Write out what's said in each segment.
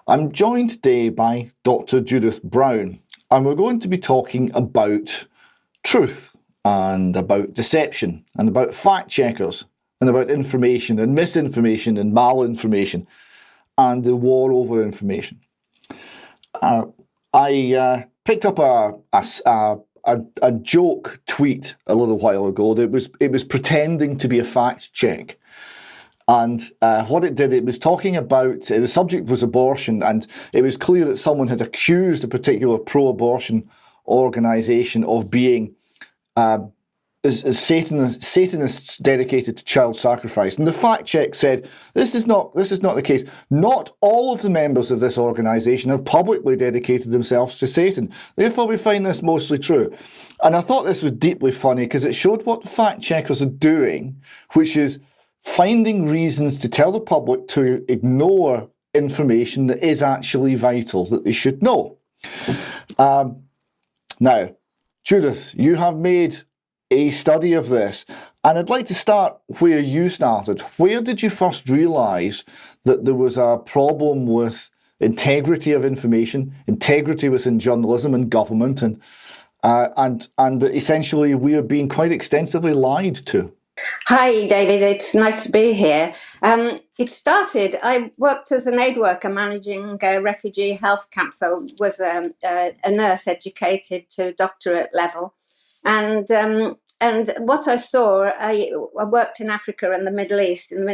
I'm joined today by Dr. Judith Brown, and we're going to be talking about truth and about deception and about fact checkers and about information and misinformation and malinformation and the war over information. I picked up a joke tweet a little while ago. It was pretending to be a fact check. And what it did, it was talking about, the subject was abortion, and it was clear that someone had accused a particular pro-abortion organisation of being Satanists dedicated to child sacrifice. And the fact check said, this is not the case. Not all of the members of this organisation have publicly dedicated themselves to Satan. Therefore, we find this mostly true. And I thought this was deeply funny because it showed what fact checkers are doing, which is finding reasons to tell the public to ignore information that is actually vital, that they should know. Now, Judith, you have made a study of this, and I'd like to start where you started. Where did you first realise that there was a problem with integrity of information, integrity within journalism and government, and that essentially we are being quite extensively lied to? Hi, David. It's nice to be here. It started, I worked as an aid worker managing a refugee health camp, so was a nurse educated to doctorate level. And what I saw, I worked in Africa and the Middle East, in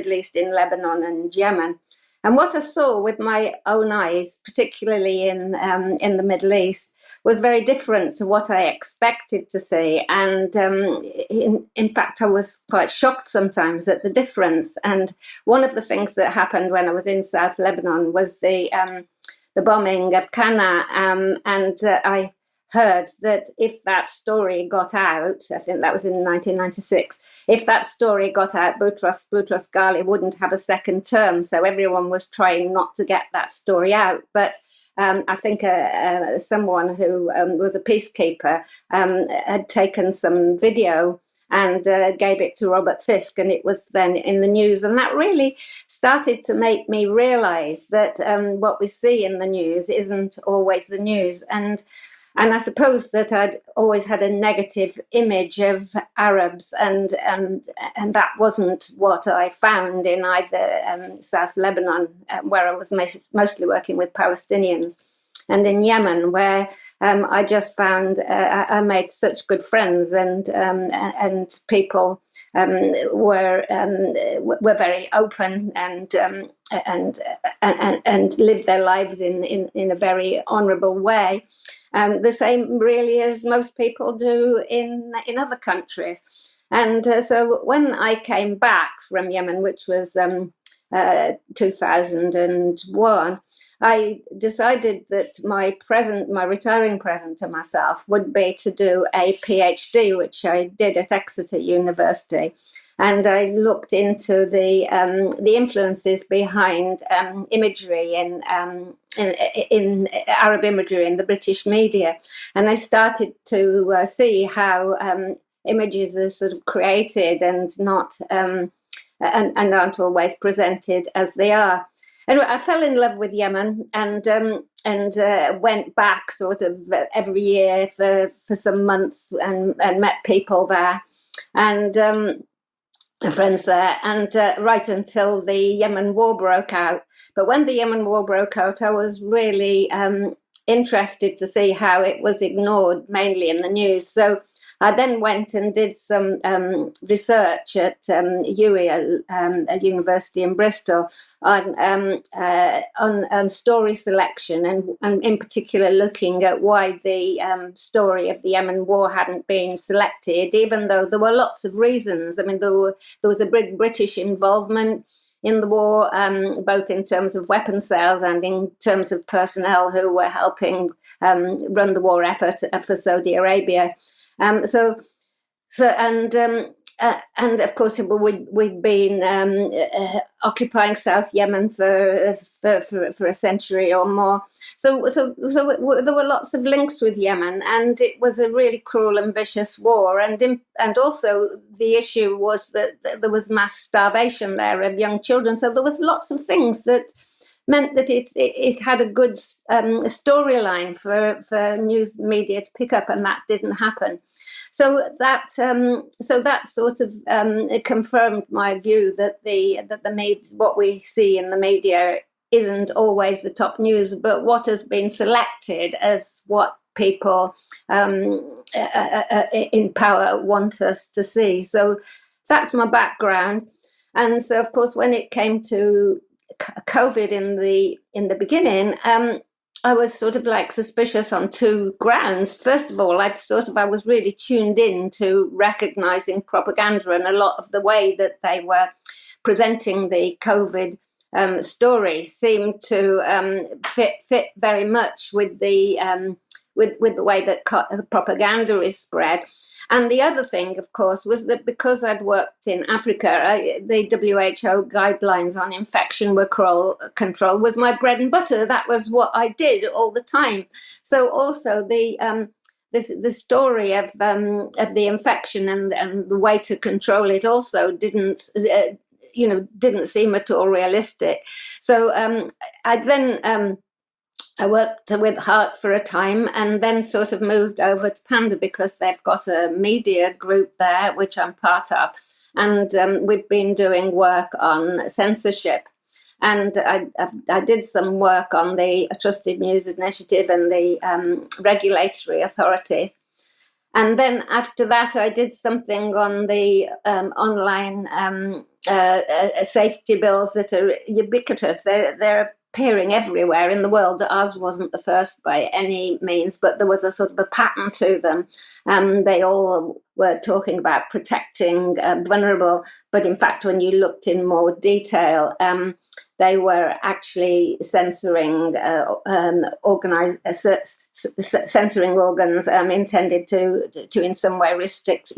Lebanon and Yemen. And what I saw with my own eyes, particularly in the Middle East, was very different to what I expected to see. And in fact, I was quite shocked sometimes at the difference. And one of the things that happened when I was in South Lebanon was the bombing of Cana, and I heard that if that story got out, I think that was in 1996, if that story got out, Boutros Ghali wouldn't have a second term. So everyone was trying not to get that story out. But I think someone who was a peacekeeper had taken some video and gave it to Robert Fisk, and it was then in the news. And that really started to make me realise that what we see in the news isn't always the news. And I suppose that I'd always had a negative image of Arabs, and that wasn't what I found in either South Lebanon, where I was mostly working with Palestinians, and in Yemen, where I just found I made such good friends, and people were very open and lived their lives in a very honourable way. The same really as most people do in other countries. And so when I came back from Yemen, which was 2001, I decided that my retiring present to myself would be to do a PhD, which I did at Exeter University. And I looked into the influences behind imagery in Arab imagery in the British media, and I started to see how images are sort of created and not and aren't always presented as they are. Anyway, I fell in love with Yemen and went back sort of every year for some months and met people there and friends there, and right until the Yemen war broke out. But when the Yemen war broke out, I was really interested to see how it was ignored, mainly in the news. So I then went and did some research at UWE, a university in Bristol, on story selection, and in particular looking at why the story of the Yemen war hadn't been selected, even though there were lots of reasons. I mean, there was a big British involvement in the war, both in terms of weapon sales and in terms of personnel who were helping run the war effort for Saudi Arabia. And of course we'd been occupying South Yemen for a century or more. So there were lots of links with Yemen, and it was a really cruel and vicious war. And also the issue was that there was mass starvation there of young children. So there was lots of things that meant that it had a good storyline for news media to pick up, and that didn't happen. So that sort of it confirmed my view that what we see in the media isn't always the top news, but what has been selected as what people in power want us to see. So that's my background. And so, of course, when it came to COVID in the beginning, I was sort of like suspicious on two grounds. First of all, I was really tuned in to recognizing propaganda, and a lot of the way that they were presenting the COVID story seemed to fit very much with the way that propaganda is spread. And the other thing, of course, was that because I'd worked in Africa, the WHO guidelines on infection control was my bread and butter. That was what I did all the time. So also the story of the infection and the way to control it also didn't seem at all realistic. So I worked with Heart for a time, and then sort of moved over to Panda because they've got a media group there, which I'm part of. And we've been doing work on censorship. And I did some work on the Trusted News Initiative and the regulatory authorities. And then after that, I did something on the online safety bills that are ubiquitous. They're appearing everywhere in the world. Ours wasn't the first by any means, but there was a sort of a pattern to them. They all were talking about protecting vulnerable, but in fact, when you looked in more detail, they were actually censoring censoring organs intended to in some way restrict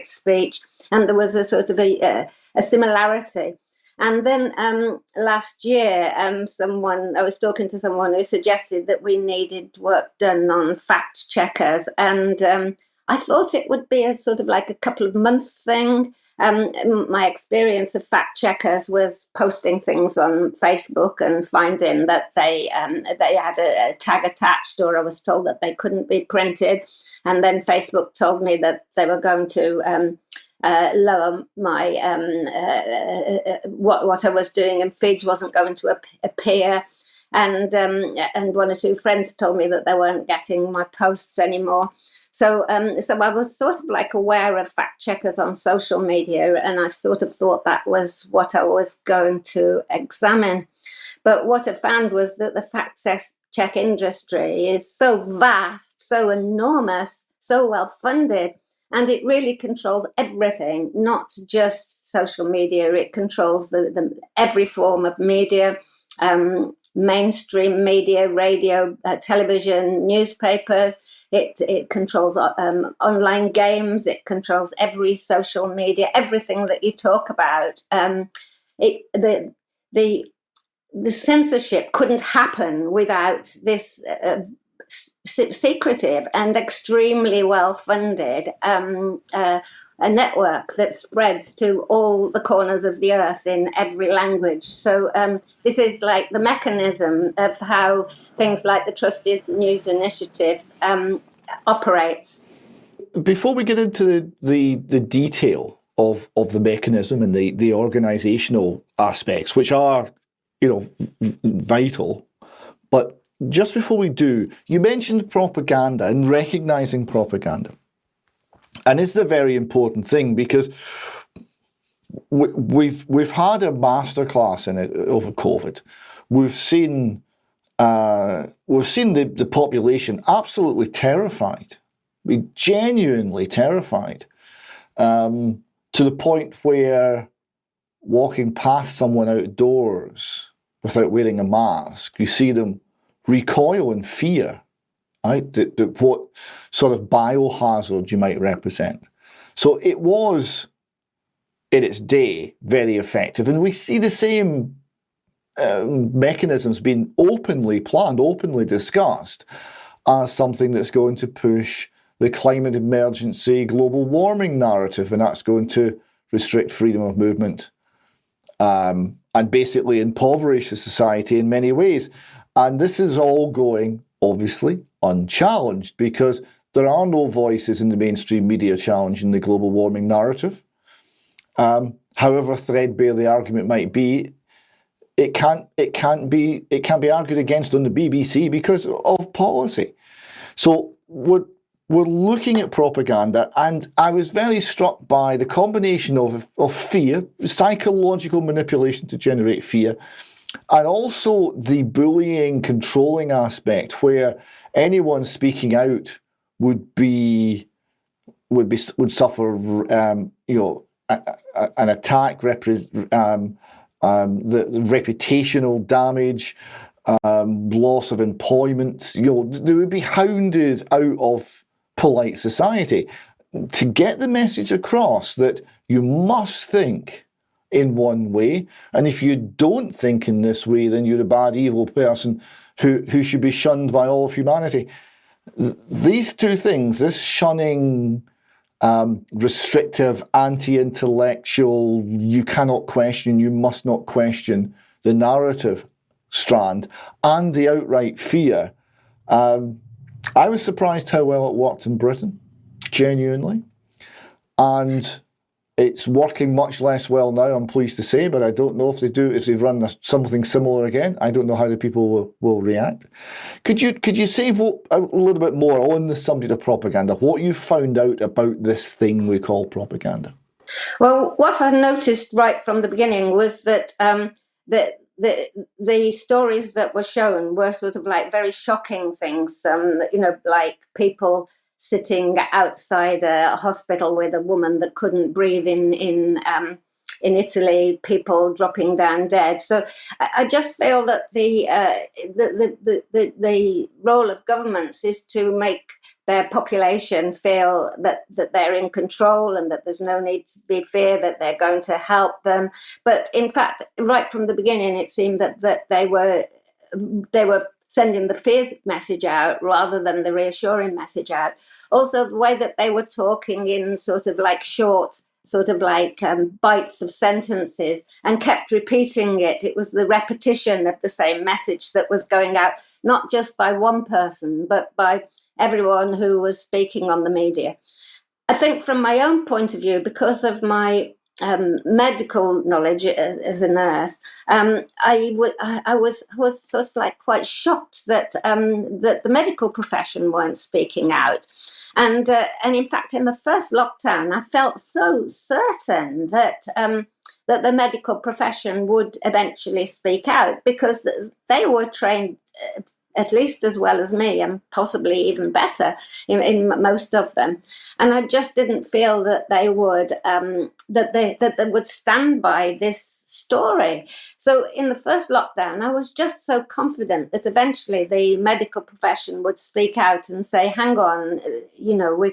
speech, and there was a sort of a similarity. And then last year, I was talking to someone who suggested that we needed work done on fact checkers, and I thought it would be a sort of like a couple of months thing. My experience of fact checkers was posting things on Facebook and finding that they had a tag attached, or I was told that they couldn't be printed, and then Facebook told me that they were going to lower my what I was doing, and feeds wasn't going to appear, and one or two friends told me that they weren't getting my posts anymore. So I was sort of like aware of fact checkers on social media, and I sort of thought that was what I was going to examine. But what I found was that the fact check industry is so vast, so enormous, so well funded, and it really controls everything, not just social media. It controls every form of media, mainstream media, radio, television, newspapers. It controls online games. It controls every social media, everything that you talk about. The censorship couldn't happen without this secretive and extremely well-funded a network that spreads to all the corners of the earth in every language. So this is like the mechanism of how things like the Trusted News Initiative operates. Before we get into the detail of the mechanism and the organisational aspects, which are, vital, but just before we do, you mentioned propaganda and recognising propaganda. And this is a very important thing, because we've had a masterclass in it over COVID. We've seen the population absolutely terrified, genuinely terrified, to the point where walking past someone outdoors without wearing a mask, you see them recoil in fear. Right? What sort of biohazard you might represent. So it was, in its day, very effective. And we see the same mechanisms being openly planned, openly discussed as something that's going to push the climate emergency, global warming narrative, and that's going to restrict freedom of movement and basically impoverish the society in many ways. And this is all going, obviously, unchallenged, because there are no voices in the mainstream media challenging the global warming narrative. However threadbare the argument might be, it can't be argued against on the BBC because of policy. So we're looking at propaganda, and I was very struck by the combination of fear, psychological manipulation to generate fear, and also the bullying, controlling aspect, where anyone speaking out would suffer, an attack, the reputational damage, loss of employment. They would be hounded out of polite society. To get the message across that you must think in one way, and if you don't think in this way, then you're a bad, evil person who should be shunned by all of humanity. These two things, this shunning, restrictive, anti-intellectual, you cannot question, you must not question the narrative strand, and the outright fear, I was surprised how well it worked in Britain, genuinely. And it's working much less well now, I'm pleased to say, but I don't know if they've run something similar again. I don't know how the people will react. Could you say a little bit more on the subject of propaganda, what you found out about this thing we call propaganda? Well, what I noticed right from the beginning was that the stories that were shown were sort of like very shocking things, like people sitting outside a hospital with a woman that couldn't breathe in Italy, people dropping down dead. So I just feel that the role of governments is to make their population feel that they're in control and that there's no need to be fear, that they're going to help them. But in fact, right from the beginning, it seemed that they were sending the fear message out rather than the reassuring message out. Also, the way that they were talking in sort of like short, bites of sentences and kept repeating it. It was the repetition of the same message that was going out, not just by one person, but by everyone who was speaking on the media. I think from my own point of view, because of my medical knowledge as a nurse, I was sort of like quite shocked that the medical profession weren't speaking out, and in fact, in the first lockdown, I felt so certain that that the medical profession would eventually speak out because they were trained at least as well as me, and possibly even better in most of them. And I just didn't feel that they would that they would stand by this story. So in the first lockdown, I was just so confident that eventually the medical profession would speak out and say, "Hang on,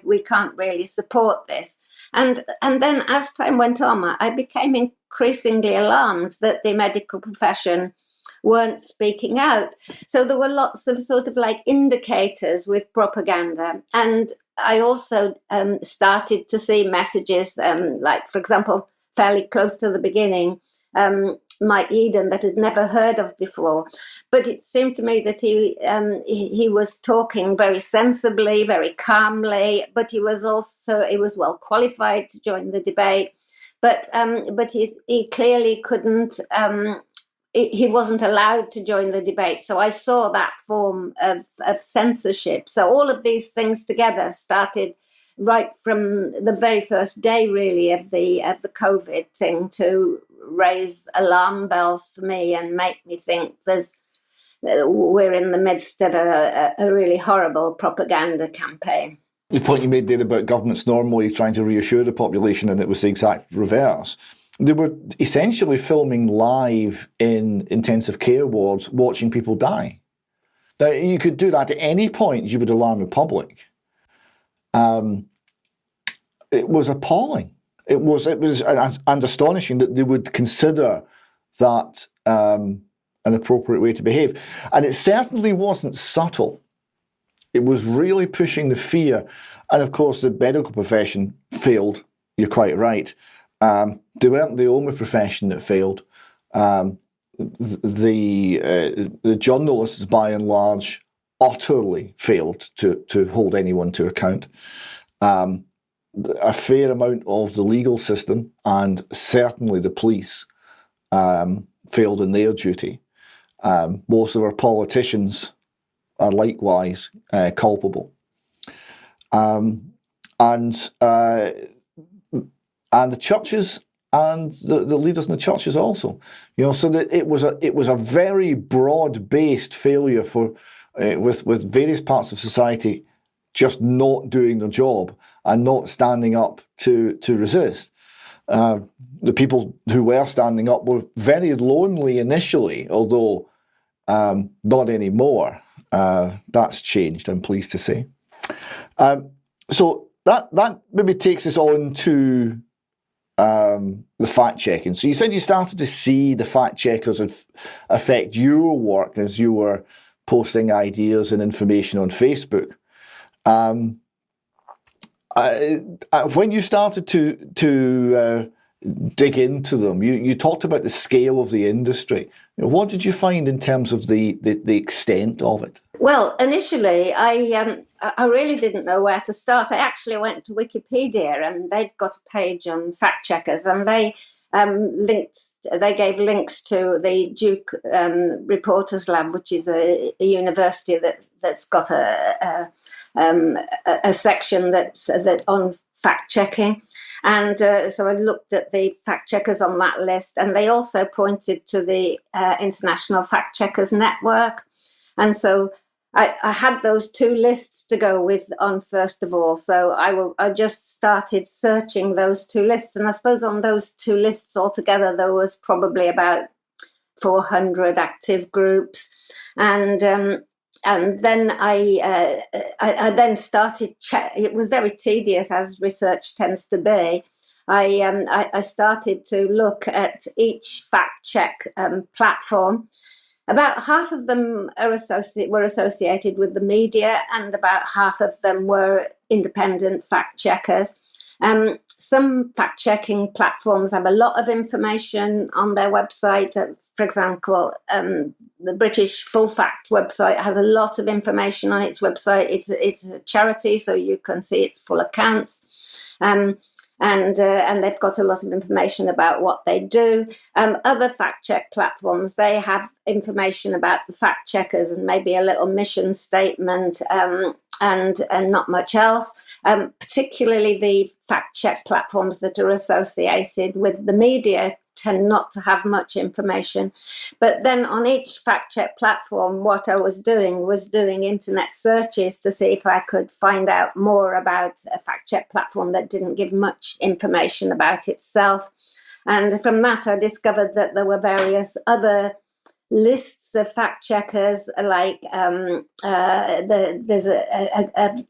we can't really support this." And then as time went on, I became increasingly alarmed that the medical profession weren't speaking out. So there were lots of sort of like indicators with propaganda. And I also started to see messages like, for example, fairly close to the beginning, Mike Eden, that I'd never heard of before. But it seemed to me that he was talking very sensibly, very calmly, but he was well qualified to join the debate. But he clearly couldn't. He wasn't allowed to join the debate. So I saw that form of censorship. So all of these things together started right from the very first day, really, of the COVID thing to raise alarm bells for me and make me think we're in the midst of a really horrible propaganda campaign. The point you made there about governments normally trying to reassure the population, and it was the exact reverse. They were essentially filming live in intensive care wards, watching people die. Now, you could do that at any point, you would alarm the public. It was appalling. It was and astonishing that they would consider that an appropriate way to behave. And it certainly wasn't subtle. It was really pushing the fear. And of course, the medical profession failed. You're quite right. They weren't the only profession that failed. The journalists, by and large, utterly failed to hold anyone to account. A fair amount of the legal system and certainly the police failed in their duty. Most of our politicians are likewise culpable, and the churches and the leaders in the churches also. So that it was a very broad-based failure for with various parts of society just not doing their job and not standing up to resist. The people who were standing up were very lonely initially, although not anymore. That's changed, I'm pleased to say. So that maybe takes us on to the fact-checking. So you said you started to see the fact-checkers affect your work as you were posting ideas and information on Facebook. When you started to dig into them, you talked about the scale of the industry. What did you find in terms of the extent of it? Well, initially, I really didn't know where to start. I actually went to Wikipedia, and they'd got a page on fact checkers, and they gave links to the Duke Reporters Lab, which is a university that's got a section that's on fact checking. And so I looked at the fact checkers on that list, and they also pointed to the International Fact Checkers Network. And so I had those two lists to go with on first of all. So I just started searching those two lists. And I suppose on those two lists altogether, there was probably about 400 active groups. And then I then started it was very tedious, as research tends to be. I started to look at each fact check platform. About half of them were associated with the media, and about half of them were independent fact checkers. Some fact-checking platforms have a lot of information on their website. For example, the British Full Fact website has a lot of information on its website. It's a charity, so you can see its full accounts. And they've got a lot of information about what they do. Other fact-check platforms, they have information about the fact-checkers and maybe a little mission statement and not much else. Particularly the fact-check platforms that are associated with the media tend not to have much information. But then on each fact-check platform, what I was doing internet searches to see if I could find out more about a fact-check platform that didn't give much information about itself. And from that, I discovered that there were various other lists of fact checkers, like there's a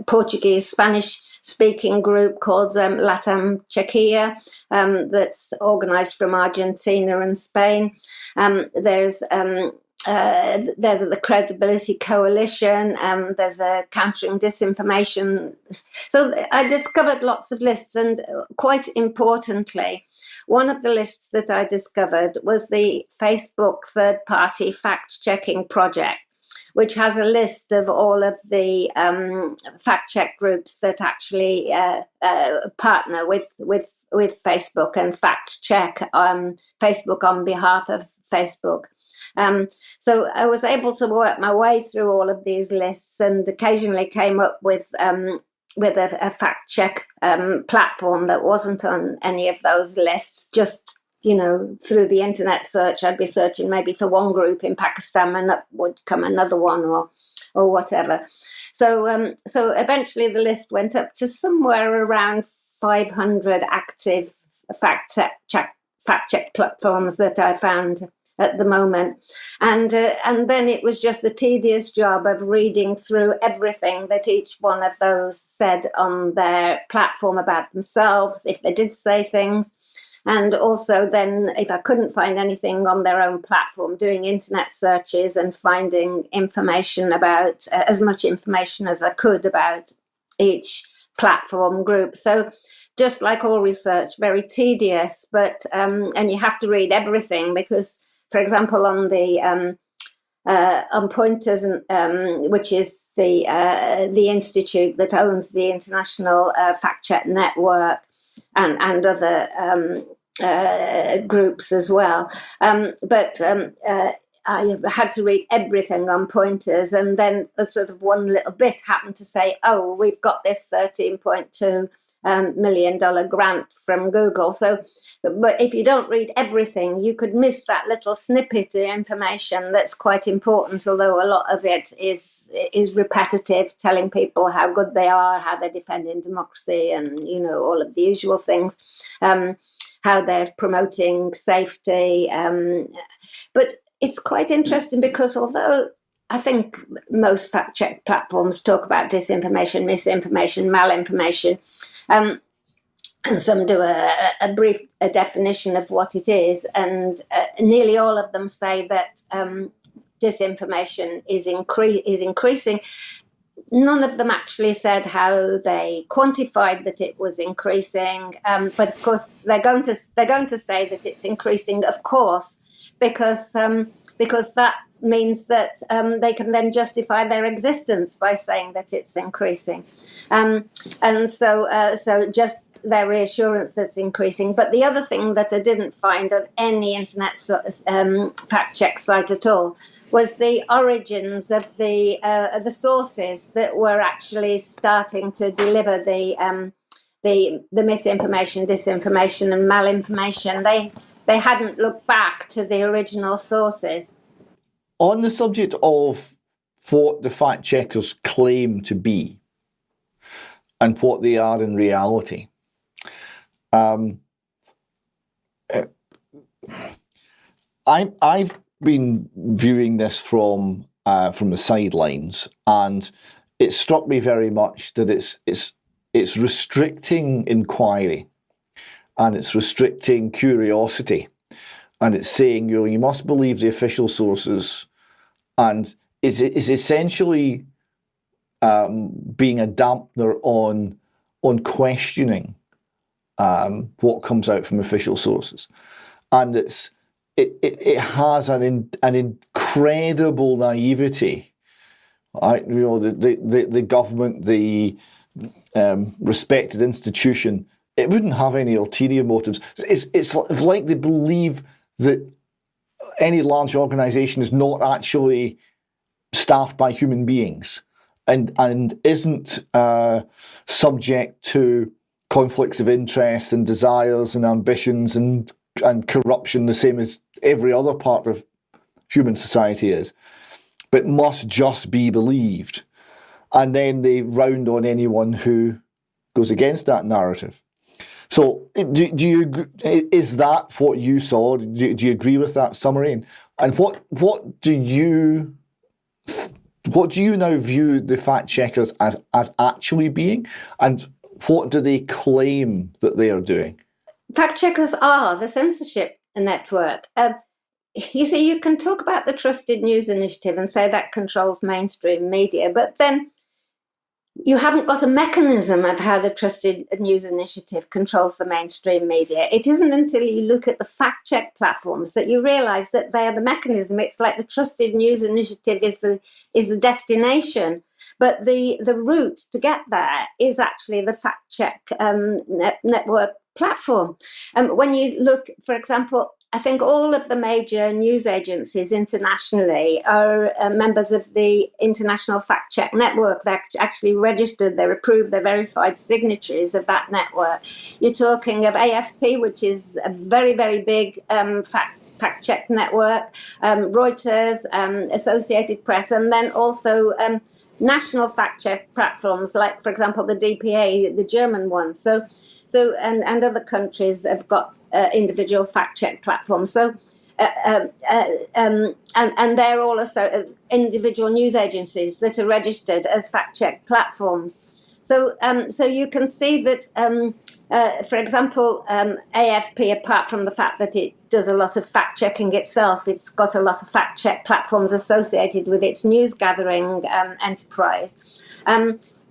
Portuguese, Spanish-speaking group called Latam Czechia that's organised from Argentina and Spain. There's the Credibility Coalition. There's a Countering Disinformation. So I discovered lots of lists, and quite importantly, one of the lists that I discovered was the Facebook third-party fact-checking project, which has a list of all of the fact-check groups that actually partner with Facebook and fact-check Facebook on behalf of Facebook. So I was able to work my way through all of these lists, and occasionally came up with a fact-check platform that wasn't on any of those lists. Just, through the internet search, I'd be searching maybe for one group in Pakistan, and up would come another one or whatever. So eventually the list went up to somewhere around 500 active fact-check platforms that I found at the moment. And then it was just the tedious job of reading through everything that each one of those said on their platform about themselves, if they did say things. And also then, if I couldn't find anything on their own platform, doing internet searches and finding information about, as much information as I could about each platform group. So just like all research, very tedious. But and you have to read everything because, for example, on Pointers, which is the institute that owns the International Fact Check Network and other groups as well. I had to read everything on Pointers, and then sort of one little bit happened to say, oh, we've got this $13.2 million grant from Google. So, but if you don't read everything, you could miss that little snippet of information that's quite important, although a lot of it is repetitive, telling people how good they are, how they're defending democracy, and, all of the usual things, how they're promoting safety. But it's quite interesting because although I think most fact check platforms talk about disinformation, misinformation, malinformation, and some do a brief definition of what it is, and nearly all of them say that disinformation is increasing. None of them actually said how they quantified that it was increasing, but of course they're going to say that it's increasing, of course, because that means that they can then justify their existence by saying that it's increasing, and so just their reassurance that's increasing. But the other thing that I didn't find on any internet fact check site at all was the origins of the sources that were actually starting to deliver the misinformation, disinformation, and malinformation. They hadn't looked back to the original sources. On the subject of what the fact checkers claim to be and what they are in reality, I've been viewing this from the sidelines, and it struck me very much that it's restricting inquiry, and it's restricting curiosity, and it's saying you must believe the official sources, and it's essentially being a dampener on questioning what comes out from official sources, and it has an incredible naivety. Right? The government, the respected institution, it wouldn't have any ulterior motives. It's like they believe that any large organisation is not actually staffed by human beings and isn't subject to conflicts of interest and desires and ambitions and corruption, the same as every other part of human society is, but must just be believed. And then they round on anyone who goes against that narrative. So, is that what you saw? Do you agree with that summary? And what do you now view the fact checkers as actually being, and what do they claim that they are doing? Fact checkers are the censorship network. You see, you can talk about the Trusted News Initiative and say that controls mainstream media, but then you haven't got a mechanism of how the Trusted News Initiative controls the mainstream media. It isn't until you look at the fact check platforms that you realise that they are the mechanism. It's like the Trusted News Initiative is the destination, but the route to get there is actually the fact check network platform. When you look, for example, I think all of the major news agencies internationally are members of the International Fact Check Network. They're actually registered, they're approved, they're verified signatories of that network. You're talking of AFP, which is a very, very big fact check network, Reuters, Associated Press, and then also national fact check platforms like, for example, the DPA, the German one. So and other countries have got individual fact check platforms. So and they're all also individual news agencies that are registered as fact check platforms. So you can see that, for example, AFP, apart from the fact that it does a lot of fact checking itself, it's got a lot of fact check platforms associated with its news gathering enterprise.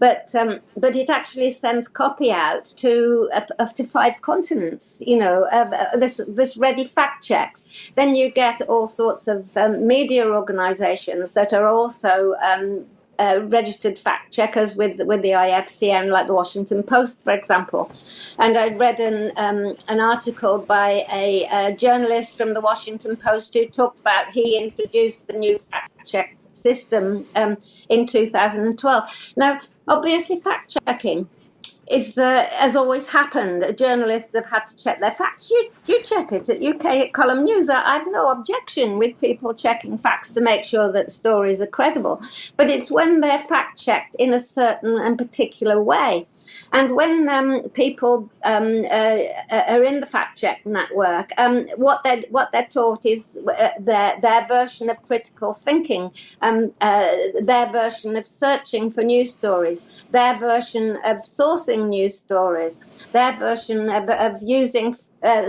but it actually sends copy out to up to 5 continents. This ready fact checks. Then you get all sorts of media organisations that are also registered fact checkers with the IFCN, like the Washington Post, for example. And I read an article by a journalist from the Washington Post who talked about he introduced the new fact check system in 2012. Now, obviously, fact checking is has always happened. Journalists have had to check their facts. You check it at UK Column News. I've no objection with people checking facts to make sure that stories are credible. But it's when they're fact checked in a certain and particular way. And when people are in the fact check network, what they're taught is their version of critical thinking, their version of searching for news stories, their version of sourcing news stories, their version of using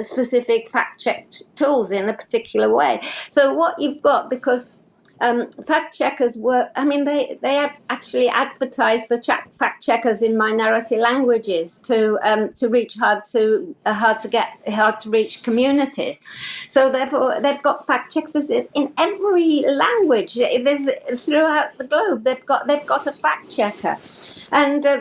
specific fact check tools in a particular way. So what you've got, because fact checkers they have actually advertised for fact checkers in minority languages to reach hard to reach communities. So therefore they've got fact checkers in every language. There's throughout the globe they've got a fact checker. And then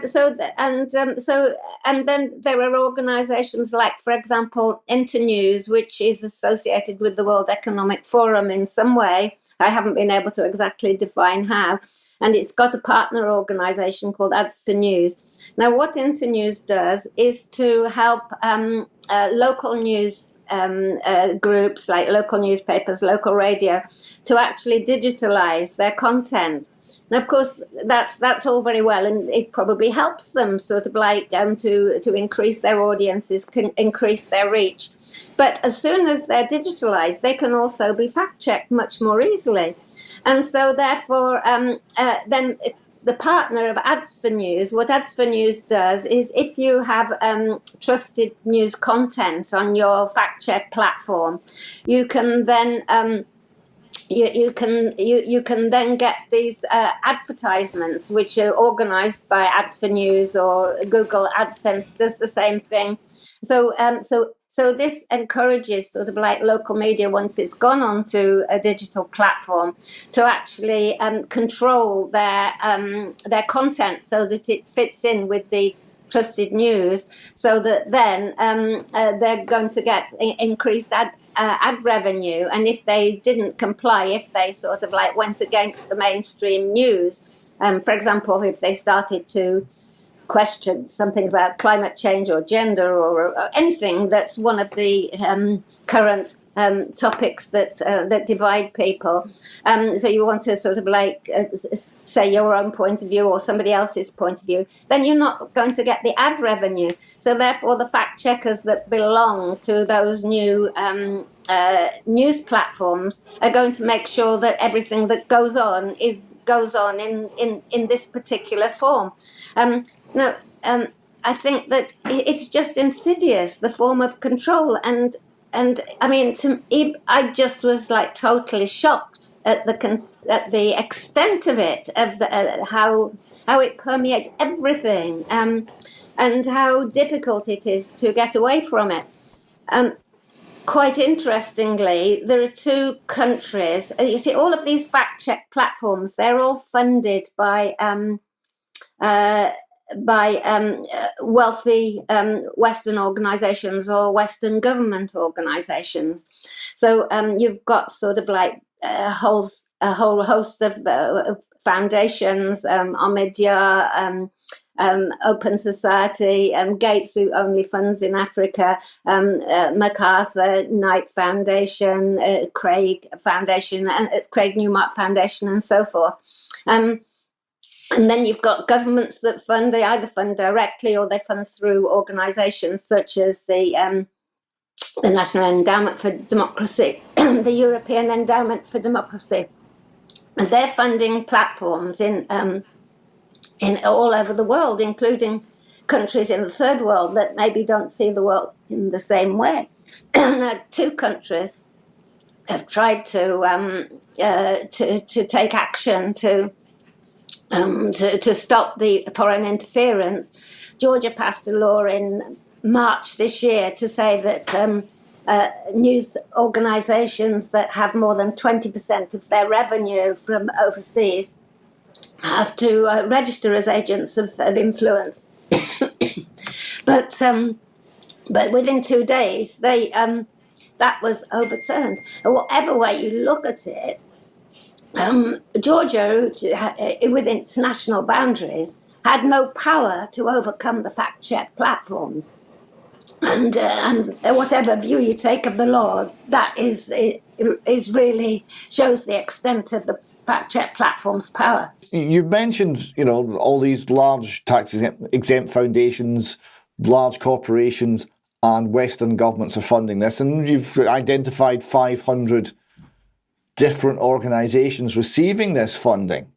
there are organisations like, for example, Internews, which is associated with the World Economic Forum in some way. I haven't been able to exactly define how. And it's got a partner organisation called Ads for News. Now, what Internews does is to help local news groups, like local newspapers, local radio, to actually digitalise their content. And of course, that's all very well, and it probably helps them sort of like to increase their audiences, increase their reach. But as soon as they're digitalized, they can also be fact-checked much more easily. And so therefore, then the partner of Ads for News, what Ads for News does is if you have trusted news content on your fact-check platform, you can then... You can then get these advertisements, which are organised by Ads for News, or Google AdSense does the same thing. So this encourages sort of like local media, once it's gone onto a digital platform, to actually control their content so that it fits in with the trusted news, so that then they're going to get increased ad revenue. And if they didn't comply, if they sort of like went against the mainstream news, for example, if they started to question something about climate change or gender or anything that's one of the current topics that divide people. So you want to sort of like say your own point of view or somebody else's point of view, then you're not going to get the ad revenue. So therefore, the fact checkers that belong to those new news platforms are going to make sure that everything that goes on in this particular form. I think that it's just insidious, the form of control, and I mean, I just was like totally shocked at the extent of it, of how it permeates everything, and how difficult it is to get away from it. Quite interestingly, there are 2 countries. You see, all of these fact check platforms, they're all funded by wealthy Western organizations or Western government organizations. So you've got sort of like a whole host of foundations, Omidyar, Open Society, Gates, who only funds in Africa, MacArthur, Knight Foundation, Craig Foundation, Craig Newmark Foundation, and so forth. And then you've got governments that they either fund directly or they fund through organisations such as the National Endowment for Democracy, the European Endowment for Democracy. And they're funding platforms in all over the world, including countries in the third world that maybe don't see the world in the same way. Now, 2 countries have tried to take action to to stop the foreign interference, Georgia passed a law in March this year to say that news organisations that have more than 20% of their revenue from overseas have to register as agents of influence. But within 2 days, that was overturned. And whatever way you look at it, Georgia, within its national boundaries, had no power to overcome the fact-check platforms. And whatever view you take of the law, that is really shows the extent of the fact-check platform's power. You've mentioned, all these large tax exempt foundations, large corporations, and Western governments are funding this, and you've identified 500 different organisations receiving this funding.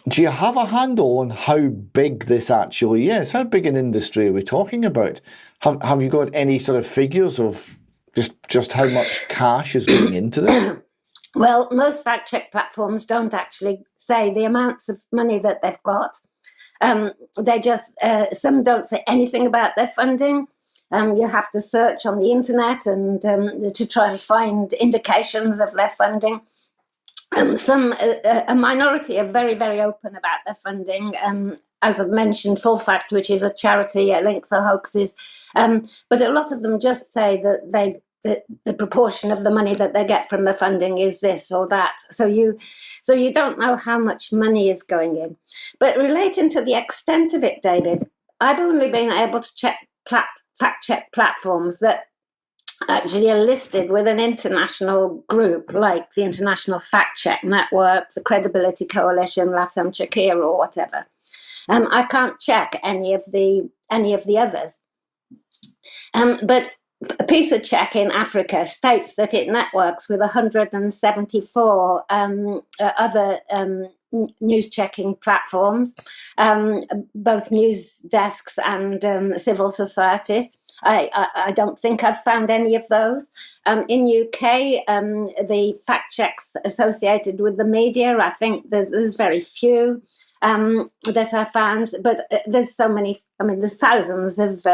Do you have a handle on how big this actually is? How big an industry are we talking about? Have you got any sort of figures of just how much cash is going into this? Well, most fact-check platforms don't actually say the amounts of money that they've got. They just, some don't say anything about their funding. You have to search on the internet and to try and find indications of their funding. A minority are very, very open about their funding. As I've mentioned, Full Fact, which is a charity, links are hoaxes. But a lot of them just say that the proportion of the money that they get from the funding is this or that. So you don't know how much money is going in. But relating to the extent of it, David, I've only been able to check fact-check platforms that actually are listed with an international group like the International Fact-Check Network, the Credibility Coalition, Latam Chequia, or whatever. I can't check any of the others. But PISA Check in Africa states that it networks with 174 other news checking platforms, both news desks and civil societies. I don't think I've found any of those. In UK, the fact checks associated with the media, I think there's very few that I found, but there's so many. I mean, there's thousands of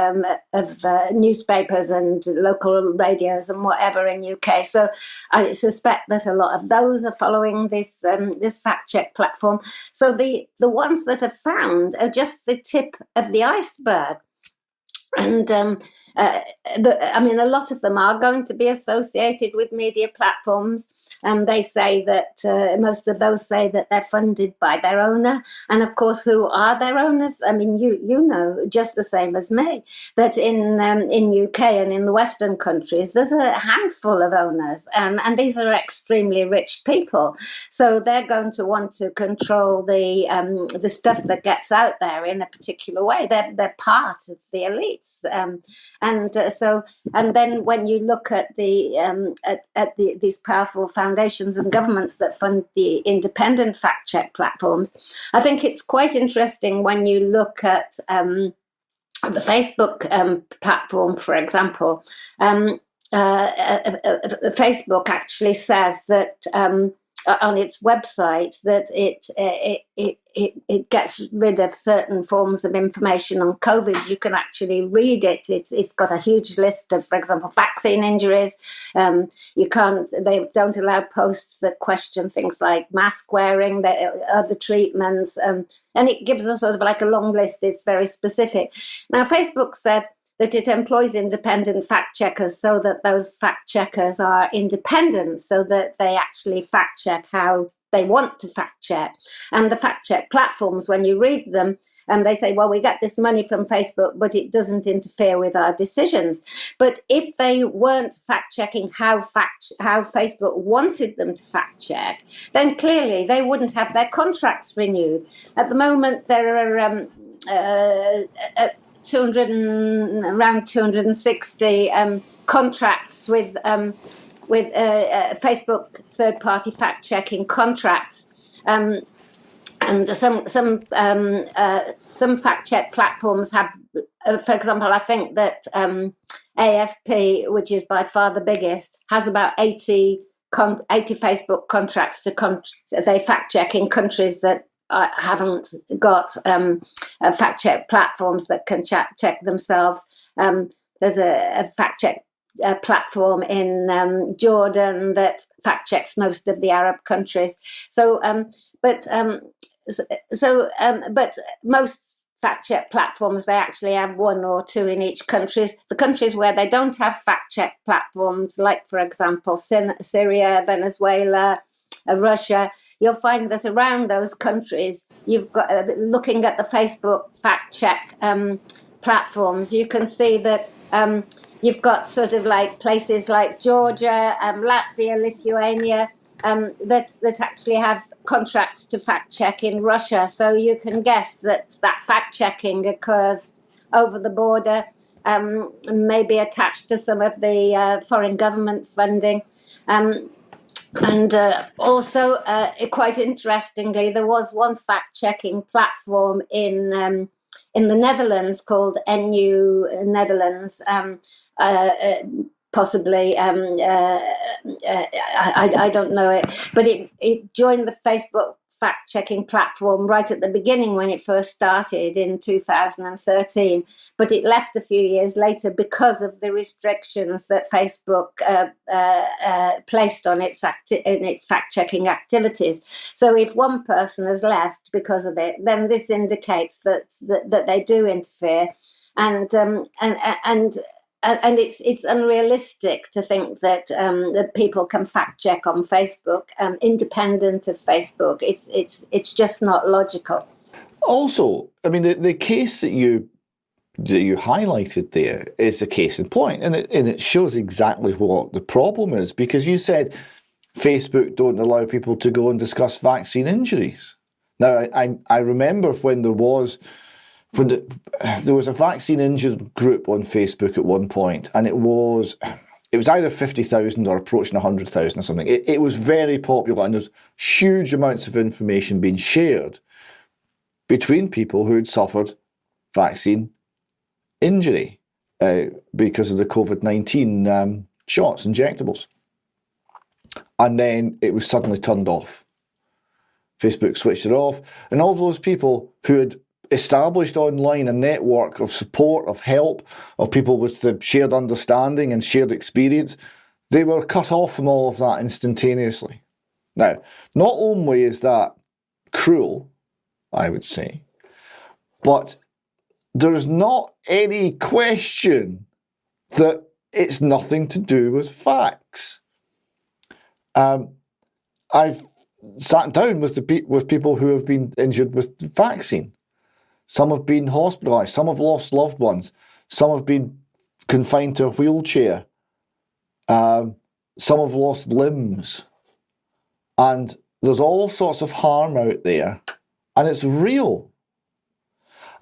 newspapers and local radios and whatever in UK. So I suspect that a lot of those are following this fact check platform. So the ones that are found are just the tip of the iceberg. And a lot of them are going to be associated with media platforms. They say that most of those say that they're funded by their owner. And of course, who are their owners? I mean, you know just the same as me that in UK and in the Western countries, there's a handful of owners, and these are extremely rich people. So they're going to want to control the stuff that gets out there in a particular way. They're part of the elites, and then when you look at these powerful foundations and governments that fund the independent fact check platforms, I think it's quite interesting when you look at the Facebook platform, for example. Facebook actually says that on its website that it gets rid of certain forms of information on COVID. You can actually read it. It's got a huge list of, for example, vaccine injuries. They don't allow posts that question things like mask wearing, other treatments, and it gives us sort of like a long list. It's very specific. Now, Facebook said that it employs independent fact checkers so that those fact checkers are independent, so that they actually fact check how they want to fact check. And the fact check platforms, when you read them, they say, well, we get this money from Facebook, but it doesn't interfere with our decisions. But if they weren't fact checking how Facebook wanted them to fact check, then clearly they wouldn't have their contracts renewed. At the moment, there are around 260 contracts with Facebook third-party fact-checking contracts, and some fact-check platforms have, for example, I think that AFP, which is by far the biggest, has about 80 Facebook contracts they fact-check in countries that haven't got fact check platforms that can check themselves. There's a fact check platform in Jordan that fact checks most of the Arab countries. But most fact check platforms, they actually have one or two in each country. The countries where they don't have fact check platforms, like for example Syria, Venezuela, Russia, you'll find that around those countries, you've got looking at the Facebook fact check platforms, you can see that you've got sort of like places like Georgia, Latvia, Lithuania, that actually have contracts to fact check in Russia. So you can guess that fact checking occurs over the border, maybe attached to some of the foreign government funding. And also, quite interestingly, there was one fact-checking platform in the Netherlands called NU Netherlands. Possibly, I don't know it, but it joined the Facebook fact-checking platform right at the beginning when it first started in 2013, but it left a few years later because of the restrictions that Facebook placed on its fact-checking activities. So if one person has left because of it, then this indicates that they do interfere, and it's unrealistic to think that that people can fact check on Facebook independent of Facebook. It's just not logical. Also, I mean, the case that you highlighted there is a case in point, and it shows exactly what the problem is, because you said Facebook don't allow people to go and discuss vaccine injuries. Now, I remember when there was a vaccine injured group on Facebook at one point, and it was either 50,000 or approaching 100,000 or something. It was very popular, and there's huge amounts of information being shared between people who had suffered vaccine injury because of the COVID-19 shots, injectables. And then it was suddenly turned off. Facebook switched it off, and all those people who had established online a network of support, of help, of people with the shared understanding and shared experience, they were cut off from all of that instantaneously. Now, not only is that cruel, I would say, but there's not any question that it's nothing to do with facts. I've sat down with people who have been injured with the vaccine. Some have been hospitalised, some have lost loved ones, some have been confined to a wheelchair, some have lost limbs. And there's all sorts of harm out there, and it's real.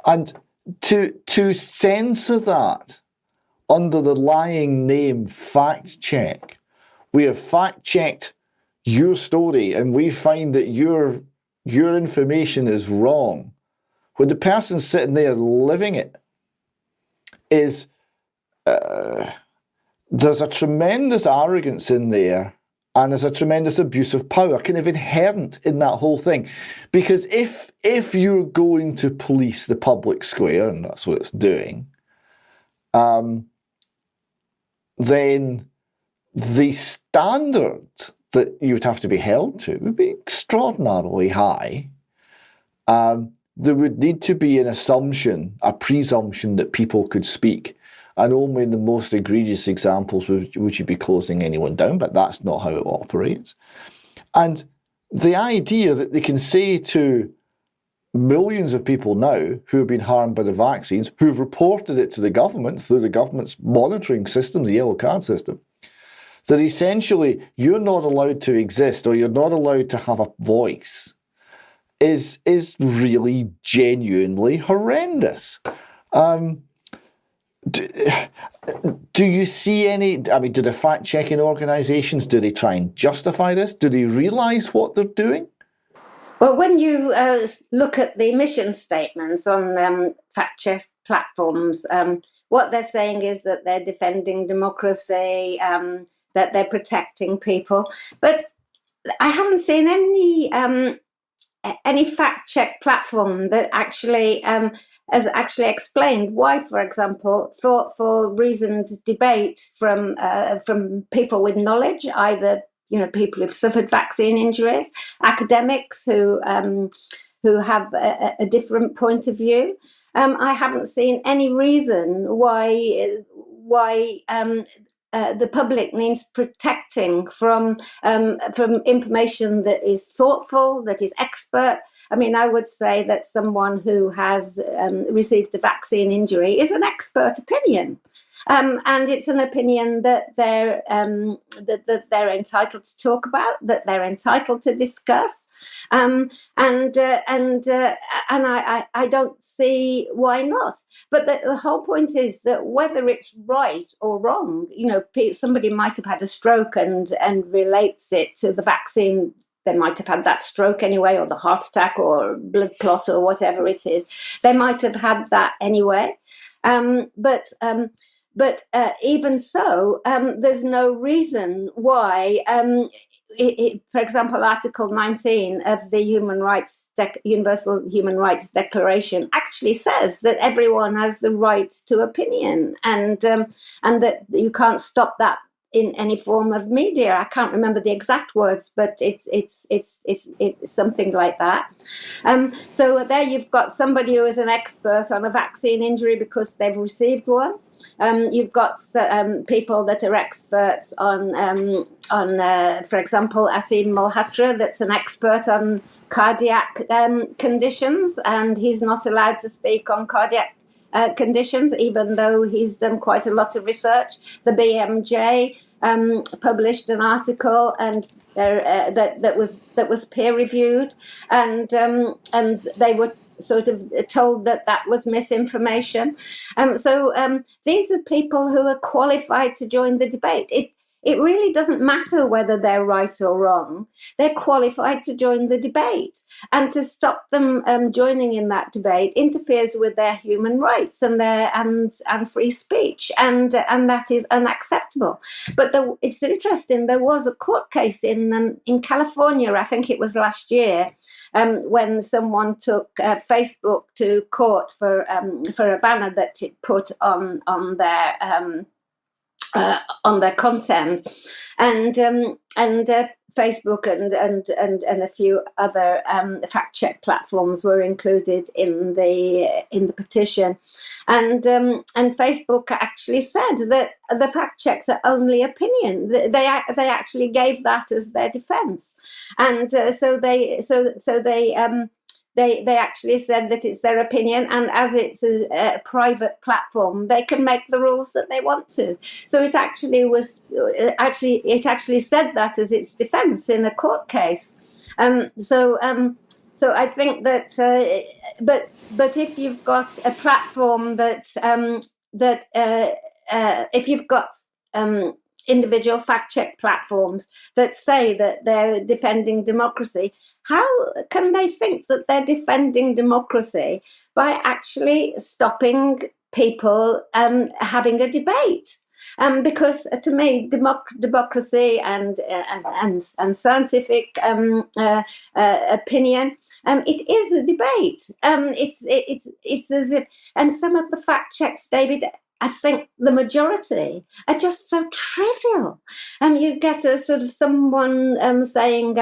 And to censor that under the lying name fact check, we have fact checked your story and we find that your information is wrong, when the person sitting there living it is, there's a tremendous arrogance in there, and there's a tremendous abuse of power kind of inherent in that whole thing. Because if you're going to police the public square, and that's what it's doing, then the standard that you would have to be held to would be extraordinarily high. There would need to be an assumption, a presumption that people could speak, and only in the most egregious examples would you be closing anyone down, but that's not how it operates. And the idea that they can say to millions of people now who have been harmed by the vaccines, who've reported it to the government through the government's monitoring system, the yellow card system, that essentially you're not allowed to exist or you're not allowed to have a voice, is really genuinely horrendous. Do you see any, I mean, do the fact-checking organisations, do they try and justify this? Do they realise what they're doing? Well, when you look at the mission statements on fact-check platforms, what they're saying is that they're defending democracy, that they're protecting people. But I haven't seen any any fact check platform that actually has actually explained why, for example, thoughtful, reasoned debate from people with knowledge, either people who've suffered vaccine injuries, academics who have a different point of view. I haven't seen any reason why the public needs protecting from information that is thoughtful, that is expert. I mean, I would say that someone who has received a vaccine injury is an expert opinion. And it's an opinion that they're entitled to talk about, that they're entitled to discuss, and I don't see why not. But the whole point is that whether it's right or wrong, somebody might have had a stroke and relates it to the vaccine. They might have had that stroke anyway, or the heart attack, or blood clot, or whatever it is. They might have had that anyway. But even so, there's no reason why, for example, Article 19 of the Universal Human Rights Declaration actually says that everyone has the right to opinion, and that you can't stop that in any form of media. I can't remember the exact words, but it's something like that. So there you've got somebody who is an expert on a vaccine injury because they've received one. You've got people that are experts on for example, Asim Malhotra, that's an expert on cardiac conditions, and he's not allowed to speak on cardiac conditions, even though he's done quite a lot of research. The BMJ published an article, and that was peer reviewed, and they were sort of told that was misinformation. So these are people who are qualified to join the debate. It really doesn't matter whether they're right or wrong. They're qualified to join the debate, and to stop them joining in that debate interferes with their human rights and their and free speech, and that is unacceptable. But it's interesting. There was a court case in California, I think it was last year, when someone took Facebook to court for a banner that it put on their content, and Facebook and a few other fact check platforms were included in the petition, and Facebook actually said that the fact checks are only opinion. They actually gave that as their defense, and so they actually said that it's their opinion, and as it's a private platform, they can make the rules that they want to. So it actually said that as its defense in a court case. So I think that, but if you've got a platform if you've got individual fact check platforms that say that they're defending democracy, how can they think that they're defending democracy by actually stopping people having a debate? Because to me, democracy and scientific opinion, it is a debate. It's as if, and some of the fact checks, David, I think the majority are just so trivial. You get a sort of someone saying,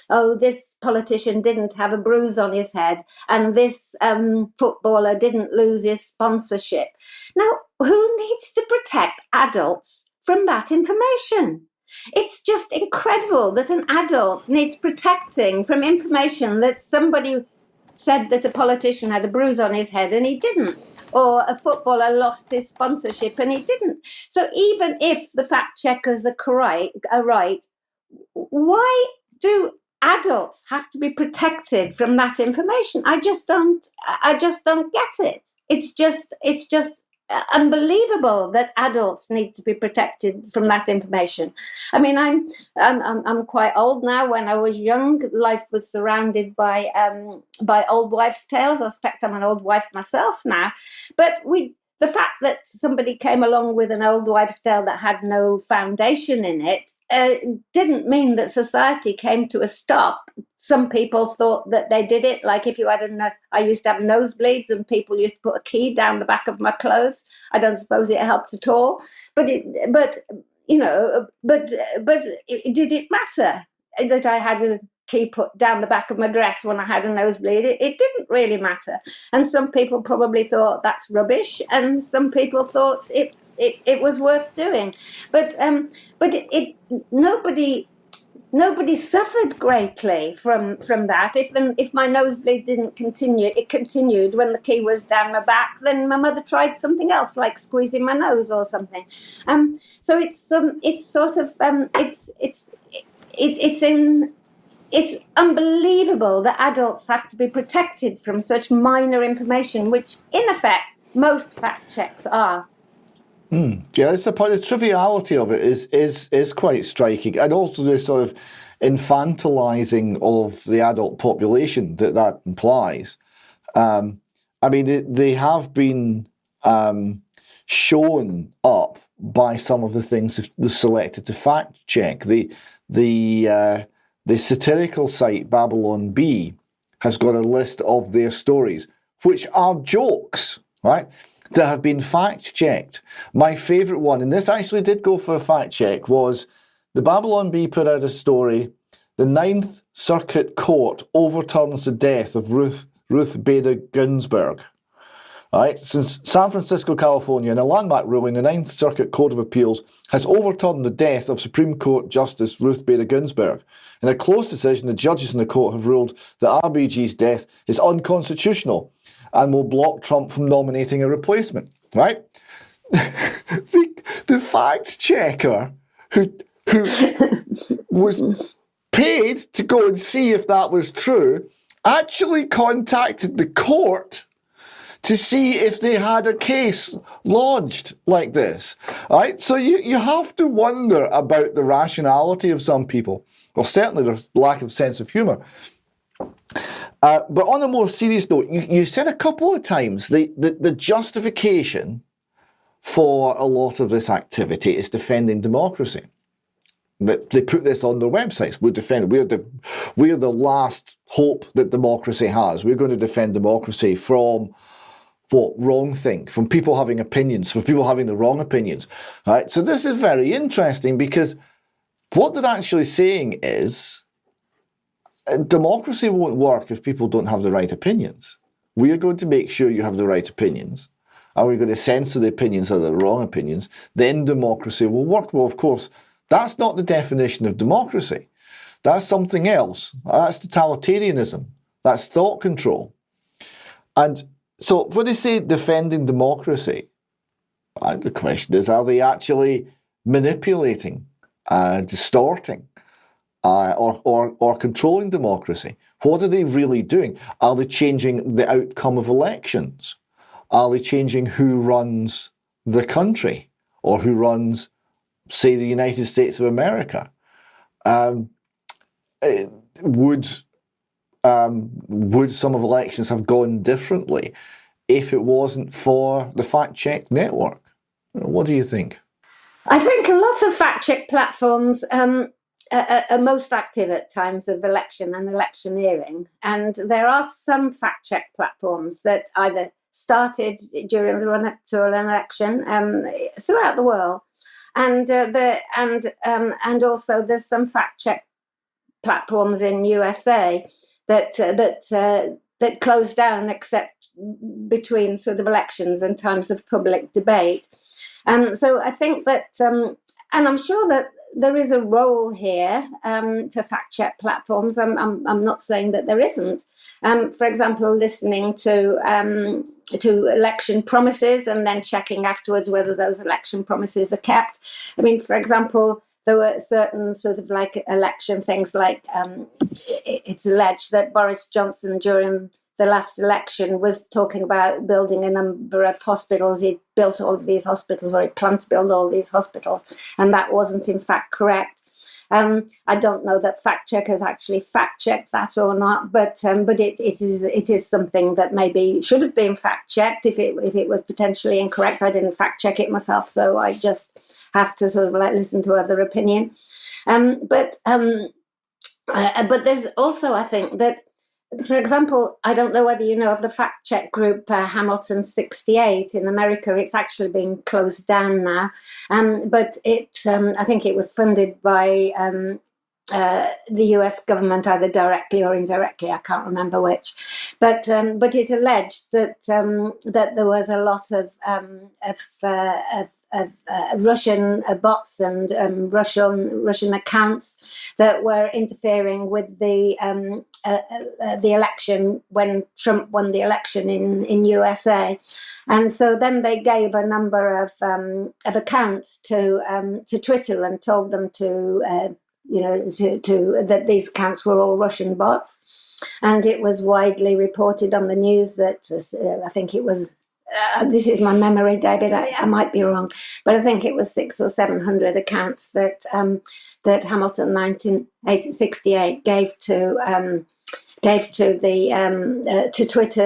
oh, this politician didn't have a bruise on his head, and this footballer didn't lose his sponsorship. Now, who needs to protect adults from that information? It's just incredible that an adult needs protecting from information that somebody said that a politician had a bruise on his head and he didn't, or a footballer lost his sponsorship and he didn't. So even if the fact checkers are right, why do adults have to be protected from that information? I just don't get it. It's just unbelievable that adults need to be protected from that information. I mean, I'm quite old now. When I was young, life was surrounded by old wives' tales. I suspect I'm an old wife myself now, but the fact that somebody came along with an old wives' tale that had no foundation in it didn't mean that society came to a stop. Some people thought that they did it. Like if you had I used to have nosebleeds and people used to put a key down the back of my clothes. I don't suppose it helped at all. But did it matter that I had a key put down the back of my dress when I had a nosebleed? It didn't really matter. And some people probably thought that's rubbish, and some people thought it was worth doing. But nobody suffered greatly from that. If my nosebleed didn't continue, it continued when the key was down my back. Then my mother tried something else, like squeezing my nose or something. So it's unbelievable that adults have to be protected from such minor information, which in effect most fact checks are. Yeah, it's the point. The triviality of it is quite striking, and also the sort of infantilizing of the adult population that implies. I mean, they have been shown up by some of the things they've selected to fact check. The satirical site Babylon Bee has got a list of their stories, which are jokes, right, that have been fact-checked. My favourite one, and this actually did go for a fact-check, was the Babylon Bee put out a story, the Ninth Circuit Court overturns the death of Ruth Bader Ginsburg. Right? Since San Francisco, California, in a landmark ruling, the Ninth Circuit Court of Appeals has overturned the death of Supreme Court Justice Ruth Bader Ginsburg. In a close decision, the judges in the court have ruled that RBG's death is unconstitutional and will block Trump from nominating a replacement. Right? the fact checker who was paid to go and see if that was true actually contacted the court to see if they had a case lodged like this, right? So you have to wonder about the rationality of some people, or certainly their lack of sense of humour. But on a more serious note, you said a couple of times the justification for a lot of this activity is defending democracy. They put this on their websites. We're the last hope that democracy has. We're going to defend democracy from wrongthink, from people having opinions, from people having the wrong opinions. Right? So this is very interesting because what they're actually saying is democracy won't work if people don't have the right opinions. We are going to make sure you have the right opinions, and we're going to censor the opinions that are the wrong opinions. Then democracy will work. Well, of course, that's not the definition of democracy. That's something else. That's totalitarianism. That's thought control. And so when they say defending democracy, the question is, are they actually manipulating, distorting, or controlling democracy? What are they really doing? Are they changing the outcome of elections? Are they changing who runs the country or who runs, say, the United States of America? Would some of elections have gone differently if it wasn't for the Fact Check Network? What do you think? I think a lot of fact check platforms are most active at times of election and electioneering. And there are some fact check platforms that either started during the run up to an election throughout the world. And also there's some fact check platforms in USA that close down except between sort of elections and times of public debate. So I think that, and I'm sure that there is a role here for fact check platforms. I'm not saying that there isn't. For example, listening to election promises and then checking afterwards whether those election promises are kept. I mean, for example, there were certain sort of like election things like it's alleged that Boris Johnson during the last election was talking about building a number of hospitals. He'd built all of these hospitals, or he planned to build all these hospitals, and that wasn't in fact correct. I don't know that fact checkers actually fact checked that or not, but it is something that maybe should have been fact checked if it was potentially incorrect. I didn't fact check it myself, so I just have to sort of like listen to other opinion. But there's also, I think that, for example, I don't know whether you know of the fact check group Hamilton 68 in America. It's actually been closed down now, but I think it was funded by the US government, either directly or indirectly. I can't remember which, but it alleged that that there was a lot of Russian bots and Russian accounts that were interfering with the election when Trump won the election in USA, and so then they gave a number of accounts to Twitter and told them to that these accounts were all Russian bots, and it was widely reported on the news that I think it was. This is my memory, David. I might be wrong, but I think it was 600 or 700 accounts that Hamilton 1968 gave to Twitter,